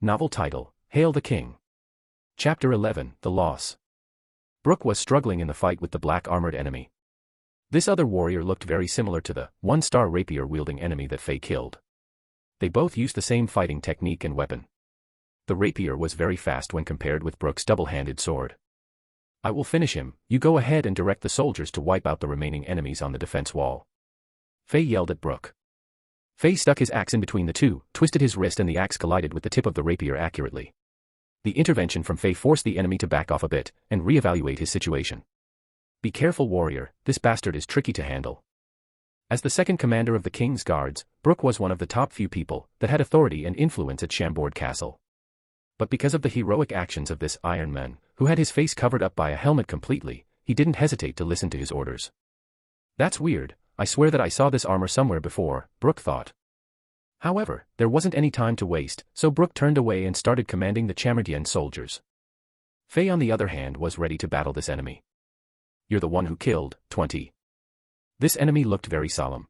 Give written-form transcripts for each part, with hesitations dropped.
Novel title, Hail the King. Chapter 11, The Loss. Brooke was struggling in the fight with the black-armored enemy. This other warrior looked very similar to the one-star rapier-wielding enemy that Faye killed. They both used the same fighting technique and weapon. The rapier was very fast when compared with Brooke's double-handed sword. I will finish him, you go ahead and direct the soldiers to wipe out the remaining enemies on the defense wall. Faye yelled at Brooke. Faye stuck his axe in between the two, twisted his wrist and the axe collided with the tip of the rapier accurately. The intervention from Faye forced the enemy to back off a bit and reevaluate his situation. Be careful, warrior, this bastard is tricky to handle. As the second commander of the king's guards, Brooke was one of the top few people that had authority and influence at Chambord Castle. But because of the heroic actions of this Iron Man, who had his face covered up by a helmet completely, he didn't hesitate to listen to his orders. That's weird, I swear that I saw this armor somewhere before, Brooke thought. However, there wasn't any time to waste, so Brooke turned away and started commanding the Chamordian soldiers. Faye on the other hand was ready to battle this enemy. You're the one who killed 20. This enemy looked very solemn.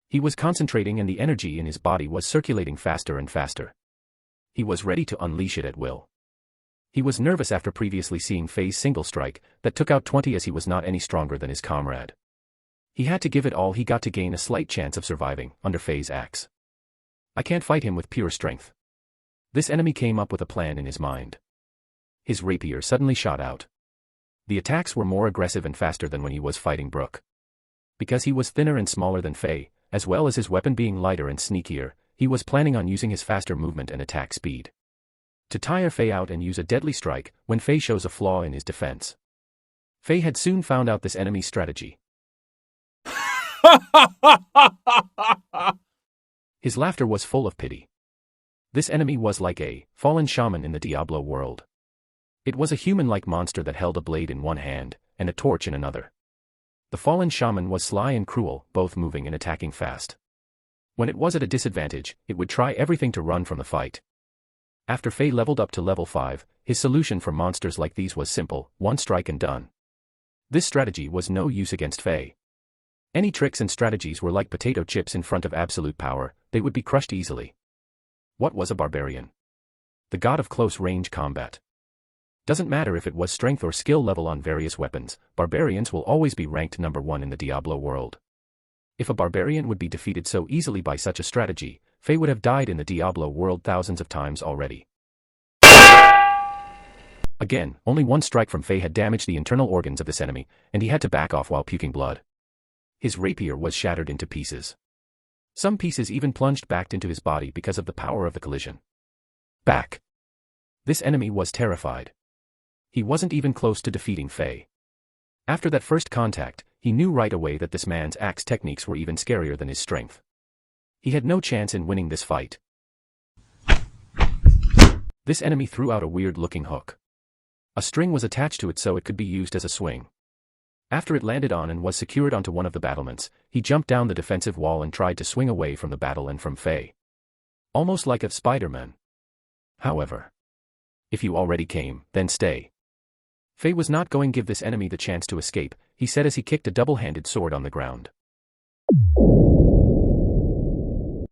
He was concentrating and the energy in his body was circulating faster and faster. He was ready to unleash it at will. He was nervous after previously seeing Faye's single strike that took out 20 as he was not any stronger than his comrade. He had to give it all he got to gain a slight chance of surviving under Faye's axe. I can't fight him with pure strength. This enemy came up with a plan in his mind. His rapier suddenly shot out. The attacks were more aggressive and faster than when he was fighting Brooke. Because he was thinner and smaller than Faye, as well as his weapon being lighter and sneakier, he was planning on using his faster movement and attack speed to tire Faye out and use a deadly strike when Faye shows a flaw in his defense. Faye had soon found out this enemy's strategy. His laughter was full of pity. This enemy was like a fallen shaman in the Diablo world. It was a human-like monster that held a blade in one hand and a torch in another. The fallen shaman was sly and cruel, both moving and attacking fast. When it was at a disadvantage, it would try everything to run from the fight. After Faye leveled up to level 5, his solution for monsters like these was simple, one strike and done. This strategy was no use against Faye. Any tricks and strategies were like potato chips in front of absolute power, they would be crushed easily. What was a barbarian? The god of close-range combat. Doesn't matter if it was strength or skill level on various weapons, barbarians will always be ranked number 1 in the Diablo world. If a barbarian would be defeated so easily by such a strategy, Faye would have died in the Diablo world thousands of times already. Again, only one strike from Faye had damaged the internal organs of this enemy, and he had to back off while puking blood. His rapier was shattered into pieces. Some pieces even plunged back into his body because of the power of the collision. Back. This enemy was terrified. He wasn't even close to defeating Faye. After that first contact, he knew right away that this man's axe techniques were even scarier than his strength. He had no chance in winning this fight. This enemy threw out a weird-looking hook. A string was attached to it so it could be used as a swing. After it landed on and was secured onto one of the battlements, he jumped down the defensive wall and tried to swing away from the battle and from Faye. Almost like a Spider-Man. However, if you already came, then stay. Faye was not going to give this enemy the chance to escape, he said as he kicked a double-handed sword on the ground.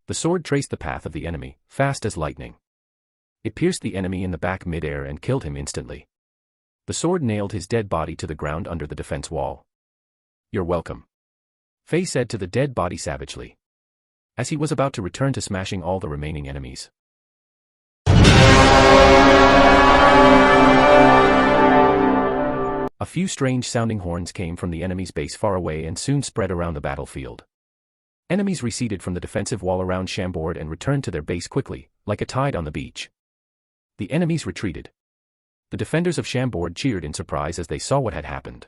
The sword traced the path of the enemy, fast as lightning. It pierced the enemy in the back mid-air and killed him instantly. The sword nailed his dead body to the ground under the defense wall. You're welcome, Faye said to the dead body savagely, as he was about to return to smashing all the remaining enemies. A few strange-sounding horns came from the enemy's base far away and soon spread around the battlefield. Enemies receded from the defensive wall around Chambord and returned to their base quickly, like a tide on the beach. The enemies retreated. The defenders of Chambord cheered in surprise as they saw what had happened.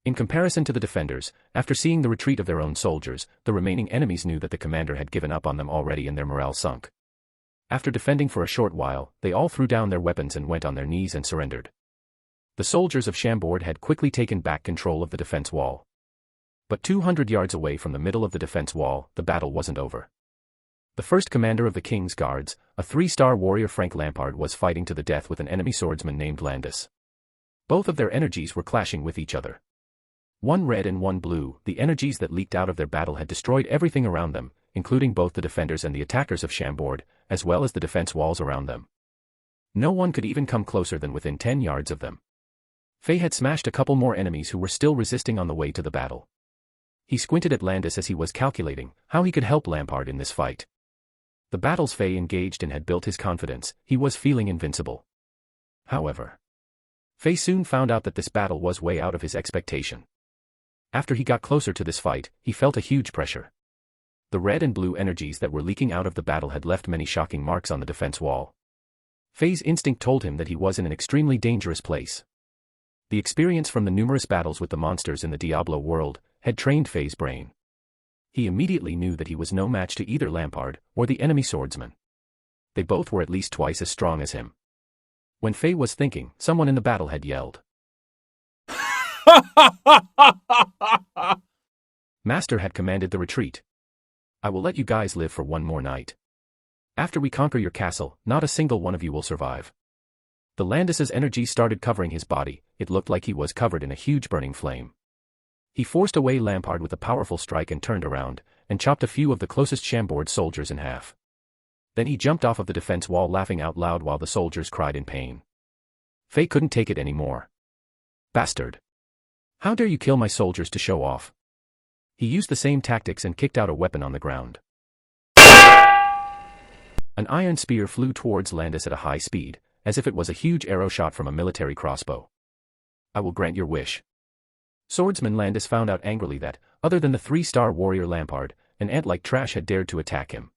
In comparison to the defenders, after seeing the retreat of their own soldiers, the remaining enemies knew that the commander had given up on them already and their morale sunk. After defending for a short while, they all threw down their weapons and went on their knees and surrendered. The soldiers of Chambord had quickly taken back control of the defense wall. But 200 yards away from the middle of the defense wall, the battle wasn't over. The first commander of the king's guards, a 3-star warrior Frank Lampard, was fighting to the death with an enemy swordsman named Landis. Both of their energies were clashing with each other. One red and one blue, the energies that leaked out of their battle had destroyed everything around them, including both the defenders and the attackers of Chambord, as well as the defense walls around them. No one could even come closer than within 10 yards of them. Fei had smashed a couple more enemies who were still resisting on the way to the battle. He squinted at Landis as he was calculating how he could help Lampard in this fight. The battles Fei engaged in had built his confidence. He was feeling invincible. However, Fei soon found out that this battle was way out of his expectation. After he got closer to this fight, he felt a huge pressure. The red and blue energies that were leaking out of the battle had left many shocking marks on the defense wall. Fei's instinct told him that he was in an extremely dangerous place. The experience from the numerous battles with the monsters in the Diablo world had trained Fei's brain. He immediately knew that he was no match to either Lampard or the enemy swordsman. They both were at least twice as strong as him. When Fei was thinking, someone in the battle had yelled. Master had commanded the retreat. I will let you guys live for one more night. After we conquer your castle, not a single one of you will survive. The Landis's energy started covering his body. It looked like he was covered in a huge burning flame. He forced away Lampard with a powerful strike and turned around, and chopped a few of the closest Chambord soldiers in half. Then he jumped off of the defense wall laughing out loud while the soldiers cried in pain. Fei couldn't take it anymore. Bastard! How dare you kill my soldiers to show off? He used the same tactics and kicked out a weapon on the ground. An iron spear flew towards Landis at a high speed, as if it was a huge arrow shot from a military crossbow. I will grant your wish. Swordsman Landis found out angrily that, other than the 3-star warrior Lampard, an ant like trash had dared to attack him.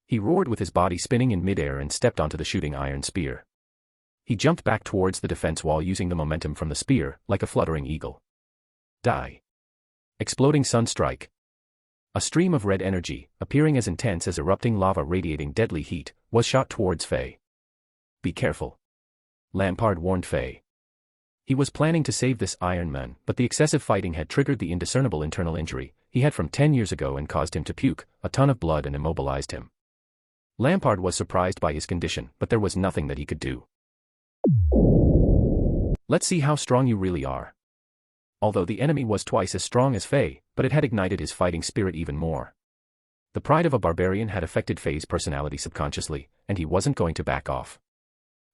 He roared with his body spinning in midair and stepped onto the shooting iron spear. He jumped back towards the defense wall using the momentum from the spear, like a fluttering eagle. Die. Exploding sunstrike. A stream of red energy, appearing as intense as erupting lava radiating deadly heat, was shot towards Fei. Be careful. Lampard warned Fei. He was planning to save this Iron Man, but the excessive fighting had triggered the indiscernible internal injury he had from 10 years ago and caused him to puke a ton of blood and immobilized him. Lampard was surprised by his condition, but there was nothing that he could do. Let's see how strong you really are. Although the enemy was twice as strong as Fei, but it had ignited his fighting spirit even more. The pride of a barbarian had affected Fei's personality subconsciously, and he wasn't going to back off.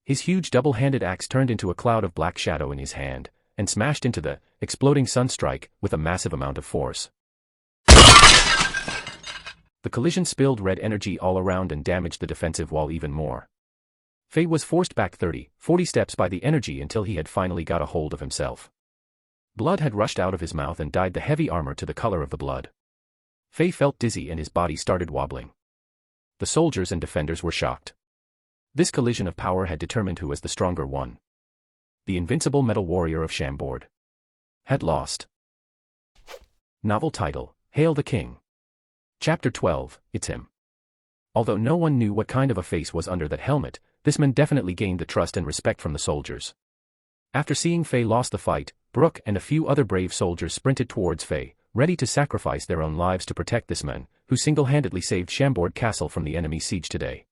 His huge double-handed axe turned into a cloud of black shadow in his hand, and smashed into the exploding sunstrike with a massive amount of force. The collision spilled red energy all around and damaged the defensive wall even more. Fei was forced back 30-40 steps by the energy until he had finally got a hold of himself. Blood had rushed out of his mouth and dyed the heavy armor to the color of the blood. Fei felt dizzy and his body started wobbling. The soldiers and defenders were shocked. This collision of power had determined who was the stronger one. The invincible metal warrior of Chambord had lost. Novel title, Hail the King. Chapter 12, It's Him. Although no one knew what kind of a face was under that helmet, this man definitely gained the trust and respect from the soldiers. After seeing Fei lost the fight, Brooke and a few other brave soldiers sprinted towards Fei, ready to sacrifice their own lives to protect this man, who single-handedly saved Chambord Castle from the enemy siege today.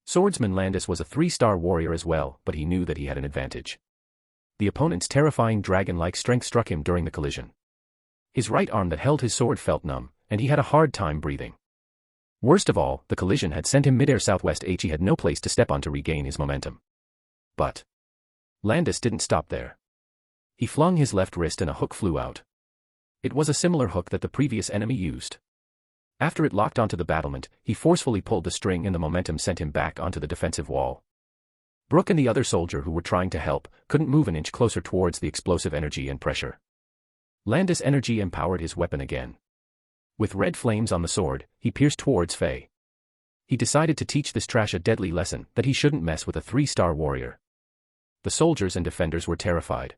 Swordsman Landis was a 3-star warrior as well, but he knew that he had an advantage. The opponent's terrifying dragon-like strength struck him during the collision. His right arm that held his sword felt numb, and he had a hard time breathing. Worst of all, the collision had sent him midair southwest. He had no place to step on to regain his momentum. But Landis didn't stop there. He flung his left wrist and a hook flew out. It was a similar hook that the previous enemy used. After it locked onto the battlement, he forcefully pulled the string and the momentum sent him back onto the defensive wall. Brooke and the other soldier who were trying to help couldn't move an inch closer towards the explosive energy and pressure. Landis' energy empowered his weapon again. With red flames on the sword, he pierced towards Fei. He decided to teach this trash a deadly lesson that he shouldn't mess with a 3-star warrior. The soldiers and defenders were terrified.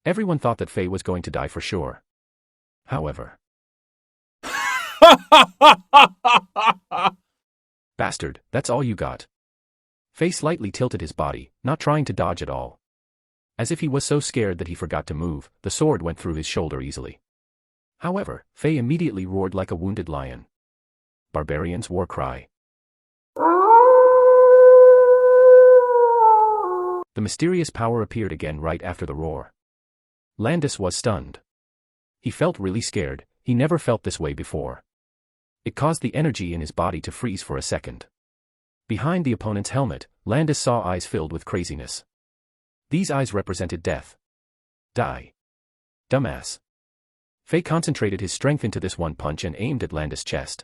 Everyone thought that Fei was going to die for sure. However, Bastard, that's all you got. Fei slightly tilted his body, not trying to dodge at all. As if he was so scared that he forgot to move, the sword went through his shoulder easily. However, Fei immediately roared like a wounded lion. Barbarian's war cry. The mysterious power appeared again right after the roar. Landis was stunned. He felt really scared. He never felt this way before. It caused the energy in his body to freeze for a second. Behind the opponent's helmet, Landis saw eyes filled with craziness. These eyes represented death. Die. Dumbass. Fei concentrated his strength into this one punch and aimed at Landis' chest.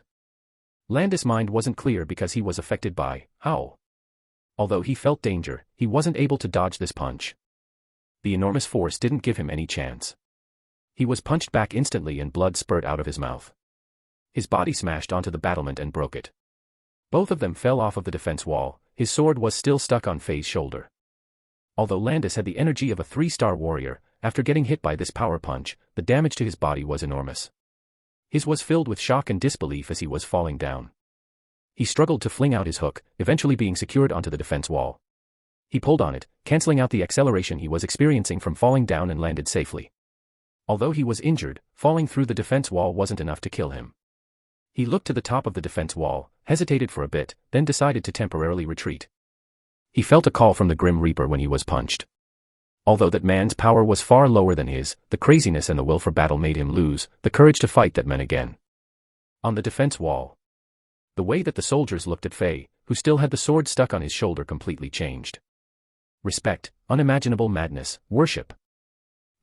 Landis' mind wasn't clear because he was affected by Howl. Although he felt danger, he wasn't able to dodge this punch. The enormous force didn't give him any chance. He was punched back instantly and blood spurted out of his mouth. His body smashed onto the battlement and broke it. Both of them fell off of the defense wall. His sword was still stuck on Fei's shoulder. Although Landis had the energy of a 3-star warrior, after getting hit by this power punch, the damage to his body was enormous. His was filled with shock and disbelief as he was falling down. He struggled to fling out his hook, eventually being secured onto the defense wall. He pulled on it, canceling out the acceleration he was experiencing from falling down, and landed safely. Although he was injured, falling through the defense wall wasn't enough to kill him. He looked to the top of the defense wall, hesitated for a bit, then decided to temporarily retreat. He felt a call from the Grim Reaper when he was punched. Although that man's power was far lower than his, the craziness and the will for battle made him lose the courage to fight that man again. On the defense wall, the way that the soldiers looked at Fei, who still had the sword stuck on his shoulder, completely changed. Respect, unimaginable madness, worship.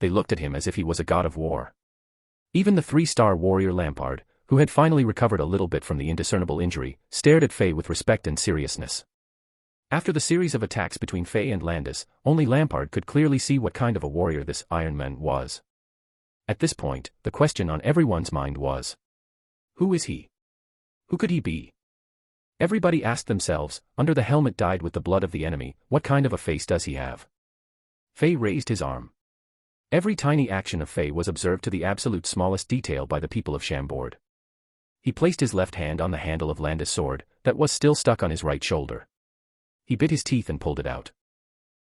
They looked at him as if he was a god of war. Even the 3-star warrior Lampard, who had finally recovered a little bit from the indiscernible injury, stared at Fei with respect and seriousness. After the series of attacks between Fei and Landis, only Lampard could clearly see what kind of a warrior this Iron Man was. At this point, the question on everyone's mind was, who is he? Who could he be? Everybody asked themselves, under the helmet dyed with the blood of the enemy, what kind of a face does he have? Fei raised his arm. Every tiny action of Fei was observed to the absolute smallest detail by the people of Chambord. He placed his left hand on the handle of Landis' sword, that was still stuck on his right shoulder. He bit his teeth and pulled it out.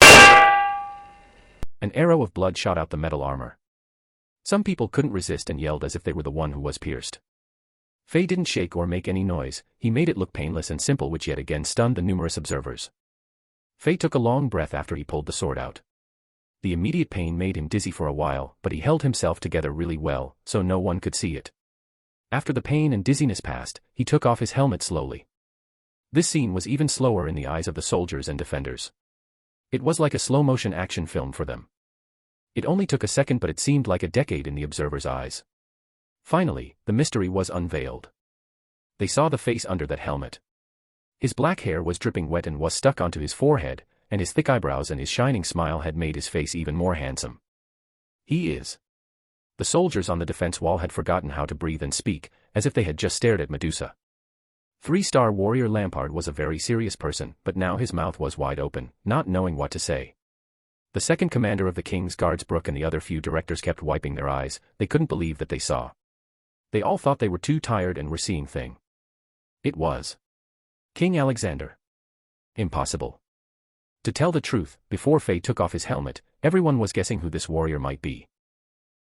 An arrow of blood shot out the metal armor. Some people couldn't resist and yelled as if they were the one who was pierced. Fei didn't shake or make any noise. He made it look painless and simple, which yet again stunned the numerous observers. Fei took a long breath after he pulled the sword out. The immediate pain made him dizzy for a while, but he held himself together really well, so no one could see it. After the pain and dizziness passed, he took off his helmet slowly. This scene was even slower in the eyes of the soldiers and defenders. It was like a slow-motion action film for them. It only took a second, but it seemed like a decade in the observers' eyes. Finally, the mystery was unveiled. They saw the face under that helmet. His black hair was dripping wet and was stuck onto his forehead, and his thick eyebrows and his shining smile had made his face even more handsome. He is. The soldiers on the defense wall had forgotten how to breathe and speak, as if they had just stared at Medusa. 3-star warrior Lampard was a very serious person, but now his mouth was wide open, not knowing what to say. The second commander of the King's Guards, Brooke, and the other few directors kept wiping their eyes. They couldn't believe that they saw. They all thought they were too tired and were seeing thing. It was King Alexander. Impossible. To tell the truth, before Fei took off his helmet, everyone was guessing who this warrior might be.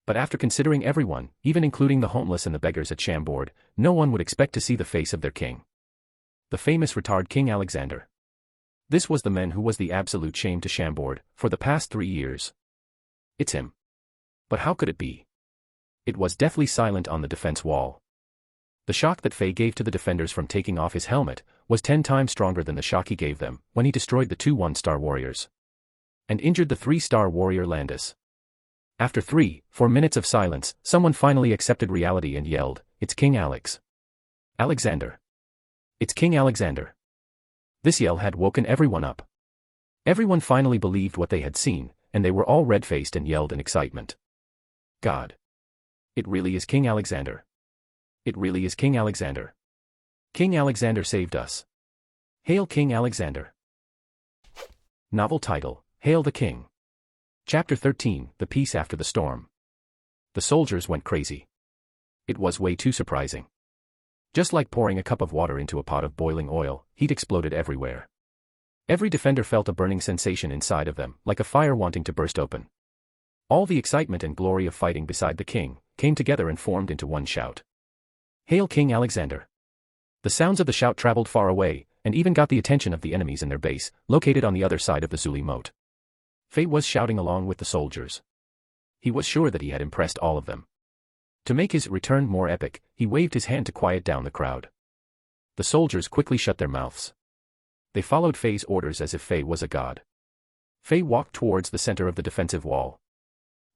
But after considering everyone, even including the homeless and the beggars at Chambord, no one would expect to see the face of their king. The famous retard King Alexander. This was the man who was the absolute shame to Chambord for the past 3 years. It's him. But how could it be? It was deathly silent on the defense wall. The shock that Fei gave to the defenders from taking off his helmet was 10 times stronger than the shock he gave them when he destroyed the 2 1-star warriors and injured the 3-star warrior Landis. After 3-4 minutes of silence, someone finally accepted reality and yelled, "It's King Alex. Alexander. It's King Alexander." This yell had woken everyone up. Everyone finally believed what they had seen, and they were all red-faced and yelled in excitement. God. It really is King Alexander. It really is King Alexander. King Alexander saved us. Hail King Alexander. Novel title, Hail the King. Chapter 13, The Peace After the Storm. The soldiers went crazy. It was way too surprising. Just like pouring a cup of water into a pot of boiling oil, heat exploded everywhere. Every defender felt a burning sensation inside of them, like a fire wanting to burst open. All the excitement and glory of fighting beside the king came together and formed into one shout. Hail King Alexander. The sounds of the shout traveled far away, and even got the attention of the enemies in their base, located on the other side of the Zuli moat. Fei was shouting along with the soldiers. He was sure that he had impressed all of them. To make his return more epic, he waved his hand to quiet down the crowd. The soldiers quickly shut their mouths. They followed Fei's orders as if Fei was a god. Fei walked towards the center of the defensive wall.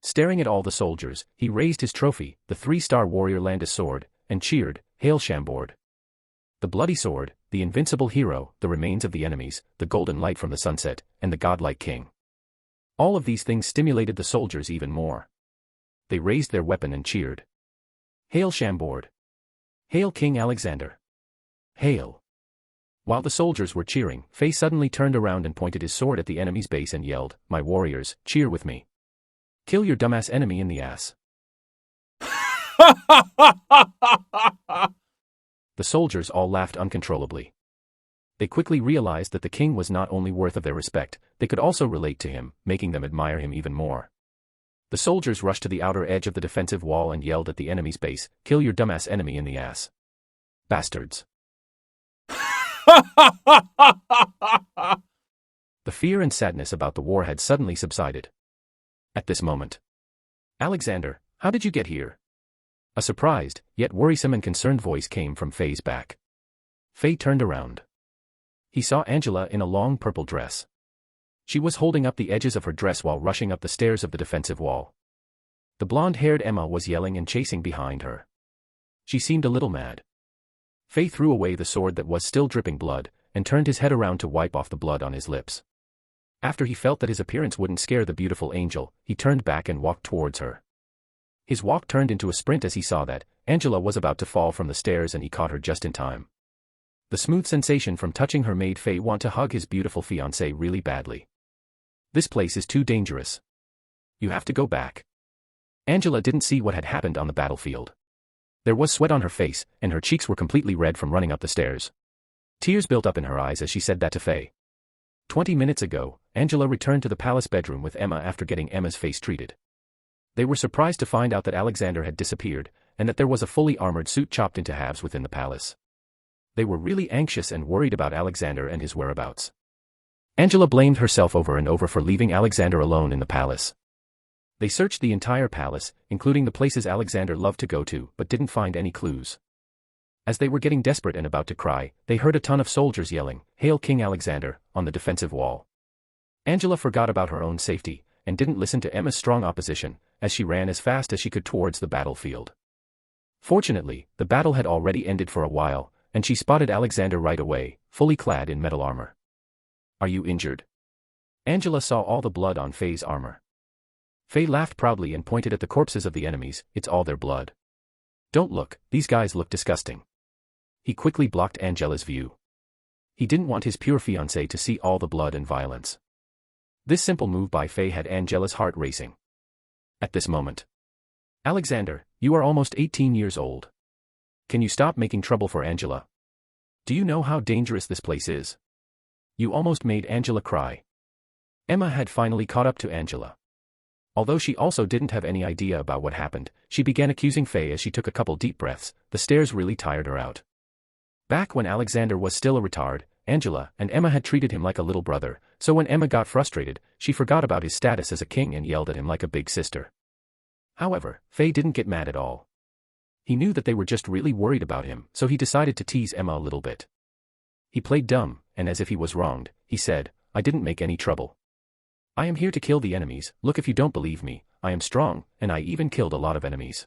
Staring at all the soldiers, he raised his trophy, the 3-star warrior Landis sword, and cheered, "Hail Shambord!" The bloody sword, the invincible hero, the remains of the enemies, the golden light from the sunset, and the godlike king. All of these things stimulated the soldiers even more. They raised their weapon and cheered. "Hail Shambord! Hail King Alexander! Hail!" While the soldiers were cheering, Fei suddenly turned around and pointed his sword at the enemy's base and yelled, "My warriors, cheer with me. Kill your dumbass enemy in the ass." The soldiers all laughed uncontrollably. They quickly realized that the king was not only worth of their respect, they could also relate to him, making them admire him even more. The soldiers rushed to the outer edge of the defensive wall and yelled at the enemy's base, "Kill your dumbass enemy in the ass. Bastards." The fear and sadness about the war had suddenly subsided. At this moment, "Alexander, how did you get here?" A surprised, yet worrisome and concerned voice came from Fei's back. Fei turned around. He saw Angela in a long purple dress. She was holding up the edges of her dress while rushing up the stairs of the defensive wall. The blonde-haired Emma was yelling and chasing behind her. She seemed a little mad. Fei threw away the sword that was still dripping blood, and turned his head around to wipe off the blood on his lips. After he felt that his appearance wouldn't scare the beautiful angel, he turned back and walked towards her. His walk turned into a sprint as he saw that Angela was about to fall from the stairs and he caught her just in time. The smooth sensation from touching her made Fei want to hug his beautiful fiancée really badly. "This place is too dangerous. You have to go back." Angela didn't see what had happened on the battlefield. There was sweat on her face, and her cheeks were completely red from running up the stairs. Tears built up in her eyes as she said that to Fei. 20 minutes ago, Angela returned to the palace bedroom with Emma after getting Emma's face treated. They were surprised to find out that Alexander had disappeared, and that there was a fully armored suit chopped into halves within the palace. They were really anxious and worried about Alexander and his whereabouts. Angela blamed herself over and over for leaving Alexander alone in the palace. They searched the entire palace, including the places Alexander loved to go to, but didn't find any clues. As they were getting desperate and about to cry, they heard a ton of soldiers yelling, "Hail King Alexander," on the defensive wall. Angela forgot about her own safety, and didn't listen to Emma's strong opposition, as she ran as fast as she could towards the battlefield. Fortunately, the battle had already ended for a while, and she spotted Alexander right away, fully clad in metal armor. "Are you injured?" Angela saw all the blood on Fei's armor. Fei laughed proudly and pointed at the corpses of the enemies, "It's all their blood. Don't look, these guys look disgusting." He quickly blocked Angela's view. He didn't want his pure fiancée to see all the blood and violence. This simple move by Fei had Angela's heart racing. At this moment, "Alexander, you are almost 18 years old. Can you stop making trouble for Angela? Do you know how dangerous this place is?" You almost made Angela cry. Emma had finally caught up to Angela. Although she also didn't have any idea about what happened, she began accusing Fei as she took a couple deep breaths. The stairs really tired her out. Back when Alexander was still a retard, Angela and Emma had treated him like a little brother, so when Emma got frustrated, she forgot about his status as a king and yelled at him like a big sister. However, Fei didn't get mad at all. He knew that they were just really worried about him, so he decided to tease Emma a little bit. He played dumb, and as if he was wronged, he said, "I didn't make any trouble. I am here to kill the enemies. Look, if you don't believe me, I am strong, and I even killed a lot of enemies."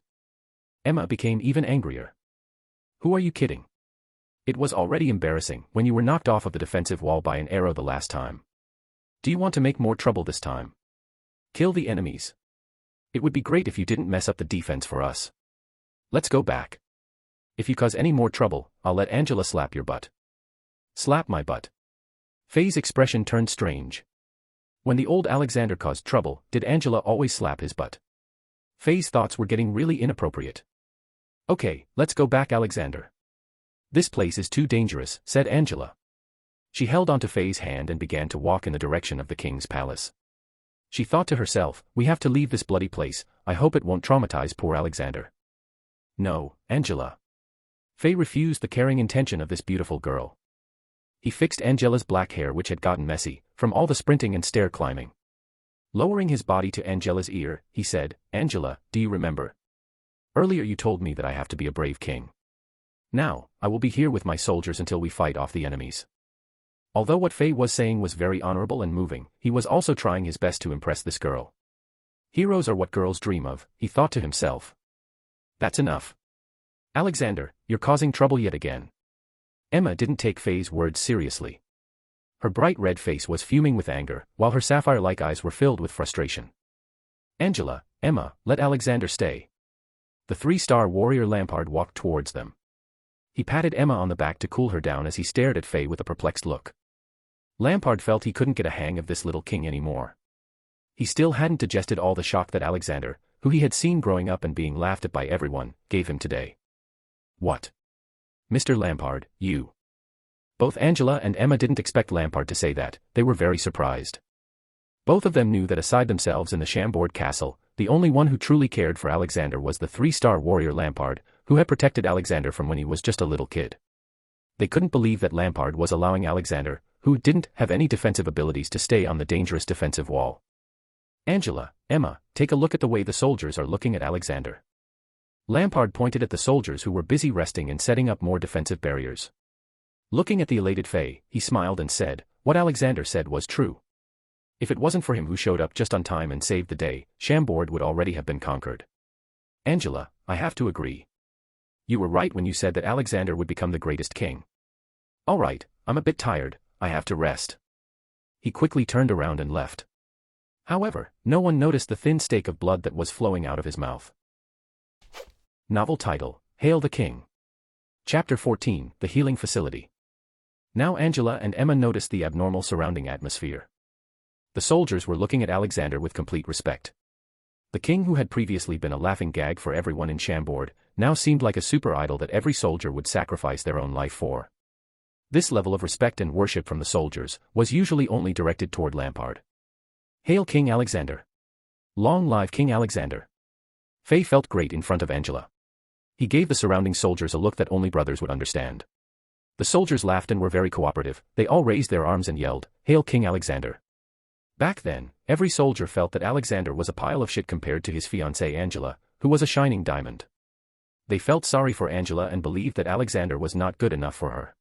Emma became even angrier. "Who are you kidding? It was already embarrassing when you were knocked off of the defensive wall by an arrow the last time. Do you want to make more trouble this time? Kill the enemies. It would be great if you didn't mess up the defense for us. Let's go back. If you cause any more trouble, I'll let Angela slap your butt." "Slap my butt?" Fei's expression turned strange. When the old Alexander caused trouble, did Angela always slap his butt? Fei's thoughts were getting really inappropriate. "Okay, let's go back, Alexander. This place is too dangerous," said Angela. She held onto Fei's hand and began to walk in the direction of the king's palace. She thought to herself, "We have to leave this bloody place. I hope it won't traumatize poor Alexander." "No, Angela." Fei refused the caring intention of this beautiful girl. He fixed Angela's black hair, which had gotten messy from all the sprinting and stair climbing. Lowering his body to Angela's ear, he said, "Angela, do you remember? Earlier you told me that I have to be a brave king. Now, I will be here with my soldiers until we fight off the enemies. Although what Fei was saying was very honorable and moving, he was also trying his best to impress this girl. Heroes are what girls dream of, he thought to himself. That's enough. Alexander, you're causing trouble yet again. Emma didn't take Fei's words seriously. Her bright red face was fuming with anger, while her sapphire-like eyes were filled with frustration. Angela, Emma, let Alexander stay. The three-star warrior Lampard walked towards them. He patted Emma on the back to cool her down as he stared at Fei with a perplexed look. Lampard felt he couldn't get a hang of this little king anymore. He still hadn't digested all the shock that Alexander, who he had seen growing up and being laughed at by everyone, gave him today. What? Mr. Lampard, you. Both Angela and Emma didn't expect Lampard to say that, they were very surprised. Both of them knew that aside themselves in the Chambord castle, the only one who truly cared for Alexander was the three-star warrior Lampard, who had protected Alexander from when he was just a little kid. They couldn't believe that Lampard was allowing Alexander, who didn't have any defensive abilities, to stay on the dangerous defensive wall. Angela, Emma, take a look at the way the soldiers are looking at Alexander. Lampard pointed at the soldiers who were busy resting and setting up more defensive barriers. Looking at the elated Fei, he smiled and said, what Alexander said was true. If it wasn't for him who showed up just on time and saved the day, Chambord would already have been conquered. Angela, I have to agree. You were right when you said that Alexander would become the greatest king. All right, I'm a bit tired, I have to rest. He quickly turned around and left. However, no one noticed the thin stake of blood that was flowing out of his mouth. Novel title, Hail the King. Chapter 14, The Healing Facility. Now Angela and Emma noticed the abnormal surrounding atmosphere. The soldiers were looking at Alexander with complete respect. The king, who had previously been a laughing gag for everyone in Chambord, now seemed like a super idol that every soldier would sacrifice their own life for. This level of respect and worship from the soldiers was usually only directed toward Lampard. Hail King Alexander. Long live King Alexander. Fei felt great in front of Angela. He gave the surrounding soldiers a look that only brothers would understand. The soldiers laughed and were very cooperative, they all raised their arms and yelled, Hail King Alexander. Back then, every soldier felt that Alexander was a pile of shit compared to his fiancée Angela, who was a shining diamond. They felt sorry for Angela and believed that Alexander was not good enough for her.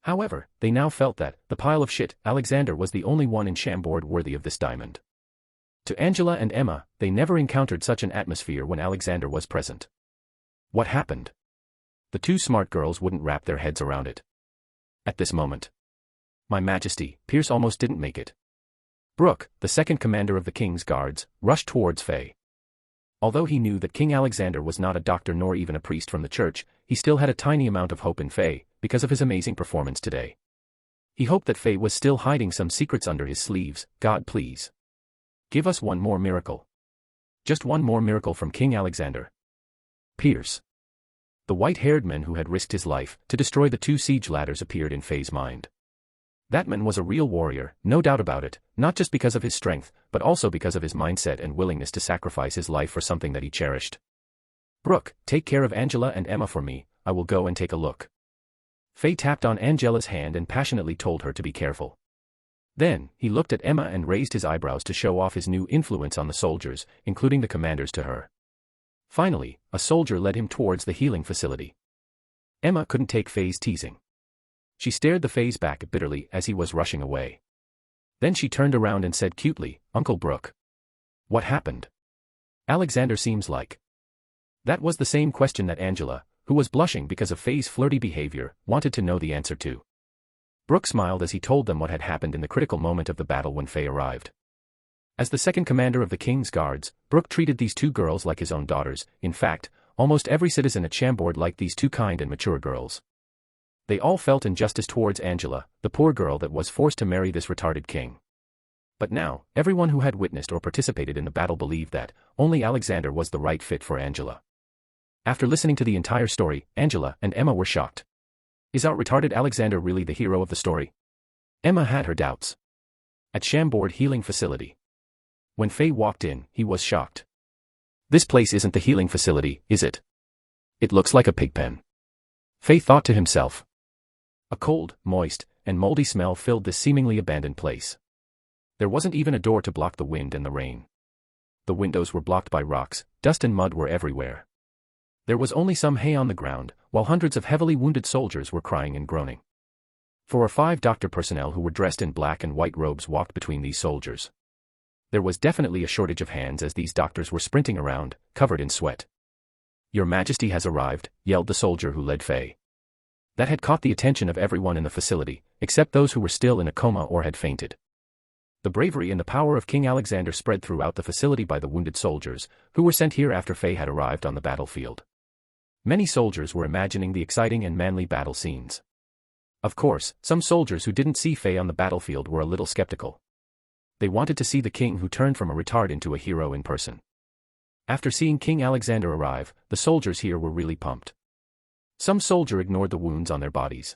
However, they now felt that, the pile of shit, Alexander was the only one in Chambord worthy of this diamond. To Angela and Emma, they never encountered such an atmosphere when Alexander was present. What happened? The two smart girls wouldn't wrap their heads around it. At this moment, My Majesty, Pierce almost didn't make it. Brooke, the second commander of the king's guards, rushed towards Fei. Although he knew that King Alexander was not a doctor nor even a priest from the church, he still had a tiny amount of hope in Fei, because of his amazing performance today. He hoped that Fei was still hiding some secrets under his sleeves. God, please. Give us one more miracle. Just one more miracle from King Alexander. Pierce. The white-haired man who had risked his life to destroy the two siege ladders appeared in Fei's mind. That man was a real warrior, no doubt about it, not just because of his strength, but also because of his mindset and willingness to sacrifice his life for something that he cherished. Brooke, take care of Angela and Emma for me, I will go and take a look. Fei tapped on Angela's hand and passionately told her to be careful. Then, he looked at Emma and raised his eyebrows to show off his new influence on the soldiers, including the commanders to her. Finally, a soldier led him towards the healing facility. Emma couldn't take Fei's teasing. She stared the Fei's back bitterly as he was rushing away. Then she turned around and said cutely, Uncle Brooke. What happened? Alexander seems like. That was the same question that Angela, who was blushing because of Fei's flirty behavior, wanted to know the answer to. Brooke smiled as he told them what had happened in the critical moment of the battle when Fei arrived. As the second commander of the king's guards, Brooke treated these two girls like his own daughters. In fact, almost every citizen at Chambord liked these two kind and mature girls. They all felt injustice towards Angela, the poor girl that was forced to marry this retarded king. But now, everyone who had witnessed or participated in the battle believed that only Alexander was the right fit for Angela. After listening to the entire story, Angela and Emma were shocked. Is our retarded Alexander really the hero of the story? Emma had her doubts. At Chambord Healing Facility. When Fei walked in, he was shocked. This place isn't the healing facility, is it? It looks like a pig pen. Fei thought to himself. A cold, moist, and moldy smell filled this seemingly abandoned place. There wasn't even a door to block the wind and the rain. The windows were blocked by rocks, dust and mud were everywhere. There was only some hay on the ground, while hundreds of heavily wounded soldiers were crying and groaning. 4 or 5 doctor personnel who were dressed in black and white robes walked between these soldiers. There was definitely a shortage of hands as these doctors were sprinting around, covered in sweat. "Your Majesty has arrived," yelled the soldier who led Fei. That had caught the attention of everyone in the facility, except those who were still in a coma or had fainted. The bravery and the power of King Alexander spread throughout the facility by the wounded soldiers, who were sent here after Fei had arrived on the battlefield. Many soldiers were imagining the exciting and manly battle scenes. Of course, some soldiers who didn't see Fei on the battlefield were a little skeptical. They wanted to see the king who turned from a retard into a hero in person. After seeing King Alexander arrive, the soldiers here were really pumped. Some soldier ignored the wounds on their bodies.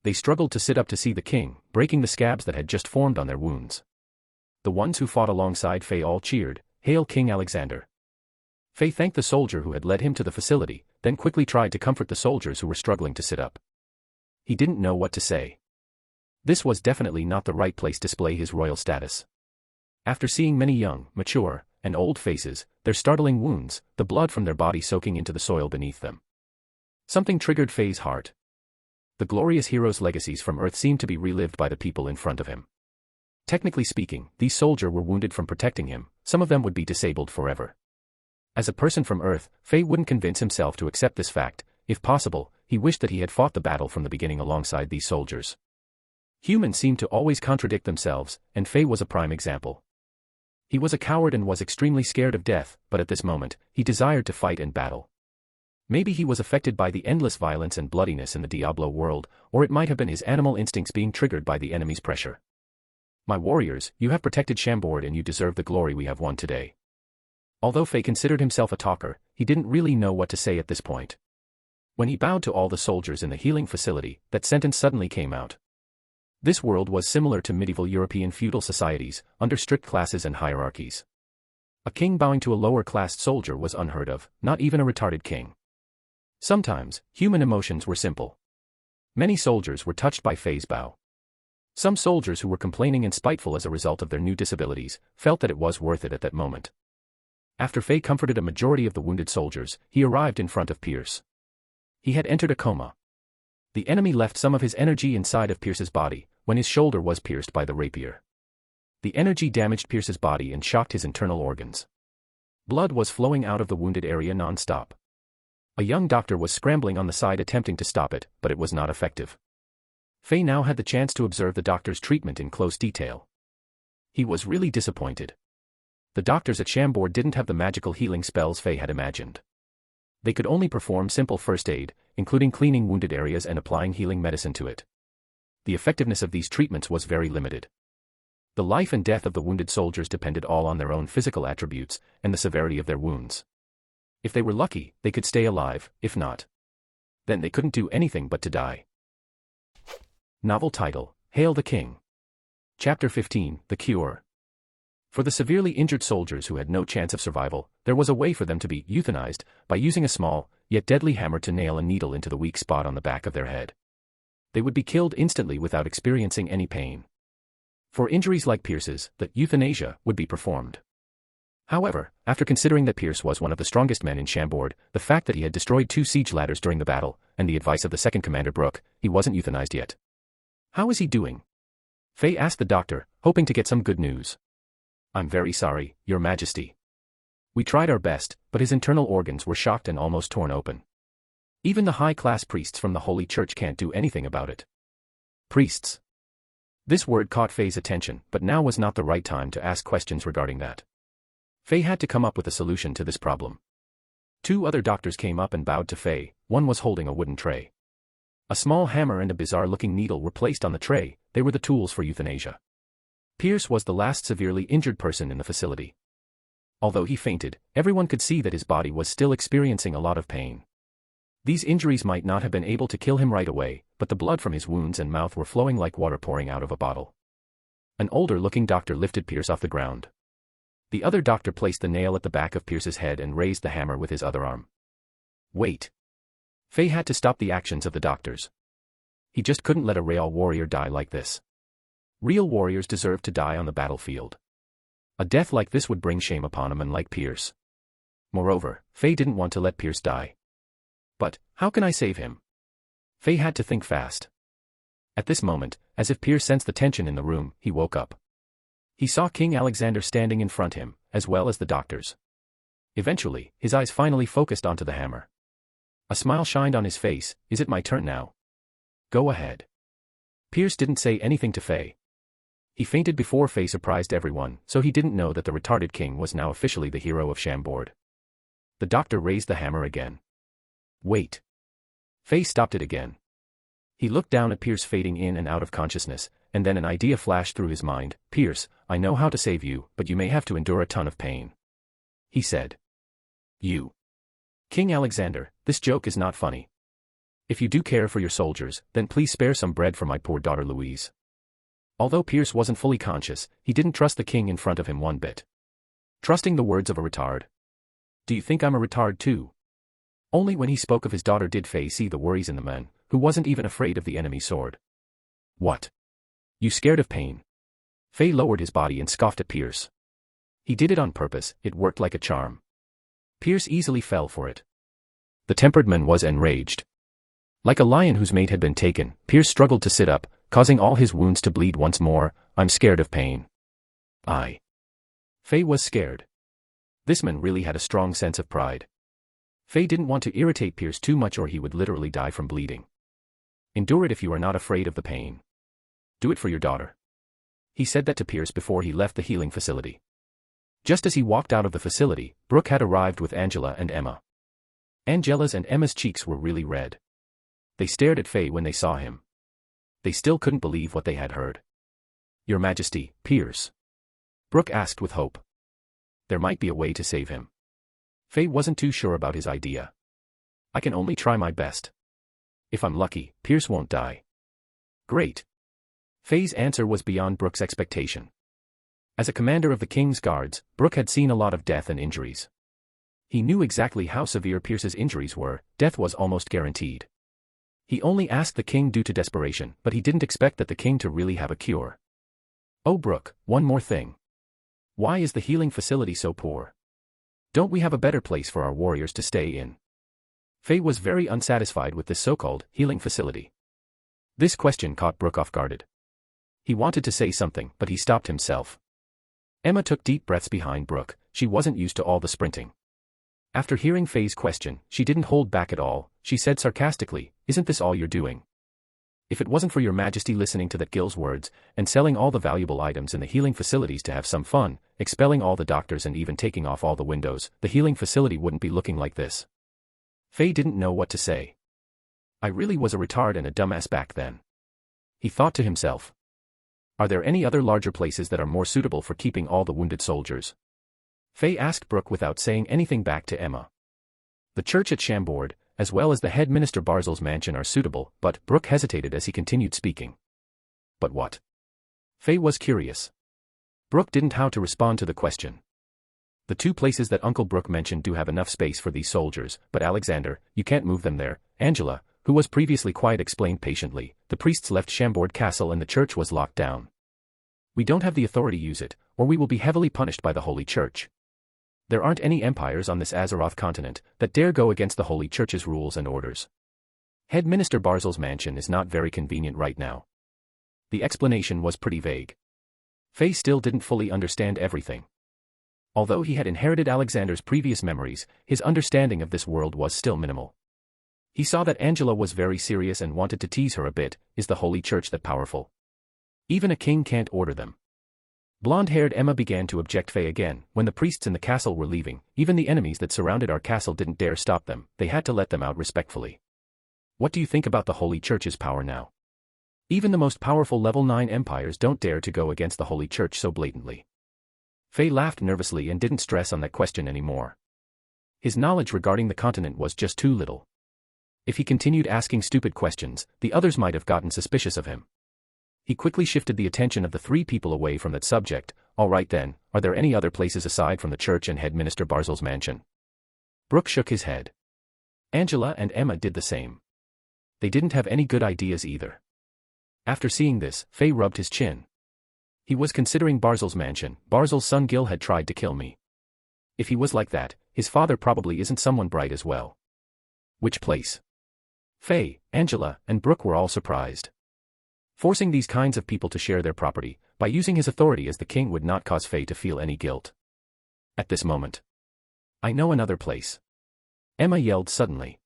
They struggled to sit up to see the king, breaking the scabs that had just formed on their wounds. The ones who fought alongside Fei all cheered, "Hail King Alexander." Fei thanked the soldier who had led him to the facility, then quickly tried to comfort the soldiers who were struggling to sit up. He didn't know what to say. This was definitely not the right place to display his royal status. After seeing many young, mature, and old faces, their startling wounds, the blood from their body soaking into the soil beneath them. Something triggered Fei's heart. The glorious hero's legacies from Earth seemed to be relived by the people in front of him. Technically speaking, these soldiers were wounded from protecting him, some of them would be disabled forever. As a person from Earth, Fei wouldn't convince himself to accept this fact. If possible, he wished that he had fought the battle from the beginning alongside these soldiers. Humans seem to always contradict themselves, and Fei was a prime example. He was a coward and was extremely scared of death, but at this moment, he desired to fight and battle. Maybe he was affected by the endless violence and bloodiness in the Diablo world, or it might have been his animal instincts being triggered by the enemy's pressure. "My warriors, you have protected Chambord and you deserve the glory we have won today." Although Fei considered himself a talker, he didn't really know what to say at this point. When he bowed to all the soldiers in the healing facility, that sentence suddenly came out. This world was similar to medieval European feudal societies, under strict classes and hierarchies. A king bowing to a lower-classed soldier was unheard of, not even a retarded king. Sometimes, human emotions were simple. Many soldiers were touched by Fei's bow. Some soldiers who were complaining and spiteful as a result of their new disabilities, felt that it was worth it at that moment. After Fei comforted a majority of the wounded soldiers, he arrived in front of Pierce. He had entered a coma. The enemy left some of his energy inside of Pierce's body, when his shoulder was pierced by the rapier. The energy damaged Pierce's body and shocked his internal organs. Blood was flowing out of the wounded area non-stop. A young doctor was scrambling on the side attempting to stop it, but it was not effective. Fei now had the chance to observe the doctor's treatment in close detail. He was really disappointed. The doctors at Chambord didn't have the magical healing spells Fei had imagined. They could only perform simple first aid, including cleaning wounded areas and applying healing medicine to it. The effectiveness of these treatments was very limited. The life and death of the wounded soldiers depended all on their own physical attributes and the severity of their wounds. If they were lucky, they could stay alive; if not, then they couldn't do anything but to die. Novel title: Hail the King. Chapter 15, The Cure. For the severely injured soldiers who had no chance of survival, there was a way for them to be euthanized by using a small, yet deadly hammer to nail a needle into the weak spot on the back of their head. They would be killed instantly without experiencing any pain. For injuries like Pierce's, the euthanasia would be performed. However, after considering that Pierce was one of the strongest men in Chambord, the fact that he had destroyed 2 siege ladders during the battle, and the advice of the second commander Brooke, he wasn't euthanized yet. "How is he doing?" Fei asked the doctor, hoping to get some good news. "I'm very sorry, Your Majesty. We tried our best, but his internal organs were shocked and almost torn open. Even the high-class priests from the Holy Church can't do anything about it." Priests. This word caught Fei's attention, but now was not the right time to ask questions regarding that. Fei had to come up with a solution to this problem. 2 other doctors came up and bowed to Fei. One was holding a wooden tray. A small hammer and a bizarre-looking needle were placed on the tray. They were the tools for euthanasia. Pierce was the last severely injured person in the facility. Although he fainted, everyone could see that his body was still experiencing a lot of pain. These injuries might not have been able to kill him right away, but the blood from his wounds and mouth were flowing like water pouring out of a bottle. An older-looking doctor lifted Pierce off the ground. The other doctor placed the nail at the back of Pierce's head and raised the hammer with his other arm. Wait. Fei had to stop the actions of the doctors. He just couldn't let a real warrior die like this. Real warriors deserved to die on the battlefield. A death like this would bring shame upon a man like Pierce. Moreover, Fei didn't want to let Pierce die. But, how can I save him? Faye had to think fast. At this moment, as if Pierce sensed the tension in the room, he woke up. He saw King Alexander standing in front him, as well as the doctors. Eventually, his eyes finally focused onto the hammer. A smile shined on his face. Is it my turn now? Go ahead. Pierce didn't say anything to Faye. He fainted before Faye surprised everyone, so he didn't know that the retarded king was now officially the hero of Chambord. The doctor raised the hammer again. Wait. Faye stopped it again. He looked down at Pierce fading in and out of consciousness, and then an idea flashed through his mind. Pierce, I know how to save you, but you may have to endure a ton of pain. He said. You. King Alexander, this joke is not funny. If you do care for your soldiers, then please spare some bread for my poor daughter Louise. Although Pierce wasn't fully conscious, he didn't trust the king in front of him one bit. Trusting the words of a retard. Do you think I'm a retard too? Only when he spoke of his daughter did Faye see the worries in the man, who wasn't even afraid of the enemy sword. What? You scared of pain? Faye lowered his body and scoffed at Pierce. He did it on purpose, it worked like a charm. Pierce easily fell for it. The tempered man was enraged. Like a lion whose mate had been taken, Pierce struggled to sit up, causing all his wounds to bleed once more. I'm scared of pain. Faye was scared. This man really had a strong sense of pride. Faye didn't want to irritate Pierce too much or he would literally die from bleeding. Endure it if you are not afraid of the pain. Do it for your daughter. He said that to Pierce before he left the healing facility. Just as he walked out of the facility, Brooke had arrived with Angela and Emma. Angela's and Emma's cheeks were really red. They stared at Faye when they saw him. They still couldn't believe what they had heard. Your Majesty, Pierce. Brooke asked with hope. There might be a way to save him. Faye wasn't too sure about his idea. I can only try my best. If I'm lucky, Pierce won't die. Great. Faye's answer was beyond Brooke's expectation. As a commander of the King's Guards, Brooke had seen a lot of death and injuries. He knew exactly how severe Pierce's injuries were. Death was almost guaranteed. He only asked the king due to desperation, but he didn't expect that the king to really have a cure. Oh Brooke, one more thing. Why is the healing facility so poor? Don't we have a better place for our warriors to stay in? Faye was very unsatisfied with this so-called healing facility. This question caught Brooke off guard. He wanted to say something, but he stopped himself. Emma took deep breaths behind Brooke. She wasn't used to all the sprinting. After hearing Faye's question, she didn't hold back at all. She said sarcastically, isn't this all you're doing? If it wasn't for your Majesty listening to that Gil's words, and selling all the valuable items in the healing facilities to have some fun, expelling all the doctors and even taking off all the windows, the healing facility wouldn't be looking like this. Faye didn't know what to say. I really was a retard and a dumbass back then. He thought to himself. Are there any other larger places that are more suitable for keeping all the wounded soldiers? Faye asked Brooke without saying anything back to Emma. The church at Chambord, as well as the head minister Barzil's mansion are suitable, but Brooke hesitated as he continued speaking. But what? Faye was curious. Brooke didn't know how to respond to the question. The two places that Uncle Brooke mentioned do have enough space for these soldiers, but Alexander, you can't move them there. Angela, who was previously quiet, explained patiently. The priests left Chambord Castle and the church was locked down. We don't have the authority to use it, or we will be heavily punished by the Holy Church. There aren't any empires on this Azeroth continent that dare go against the Holy Church's rules and orders. Head Minister Barzil's mansion is not very convenient right now. The explanation was pretty vague. Faye still didn't fully understand everything. Although he had inherited Alexander's previous memories, his understanding of this world was still minimal. He saw that Angela was very serious and wanted to tease her a bit. Is the Holy Church that powerful? Even a king can't order them. Blonde-haired Emma began to object. Faye again. When the priests in the castle were leaving, even the enemies that surrounded our castle didn't dare stop them. They had to let them out respectfully. What do you think about the Holy Church's power now? Even the most powerful level 9 empires don't dare to go against the Holy Church so blatantly. Faye laughed nervously and didn't stress on that question anymore. His knowledge regarding the continent was just too little. If he continued asking stupid questions, the others might have gotten suspicious of him. He quickly shifted the attention of the three people away from that subject. All right then, are there any other places aside from the church and head minister Barzil's mansion? Brooke shook his head. Angela and Emma did the same. They didn't have any good ideas either. After seeing this, Faye rubbed his chin. He was considering Barzil's mansion. Barzil's son Gil had tried to kill me. If he was like that, his father probably isn't someone bright as well. Which place? Faye, Angela, and Brooke were all surprised. Forcing these kinds of people to share their property, by using his authority as the king would not cause Faye to feel any guilt. At this moment. I know another place. Emma yelled suddenly.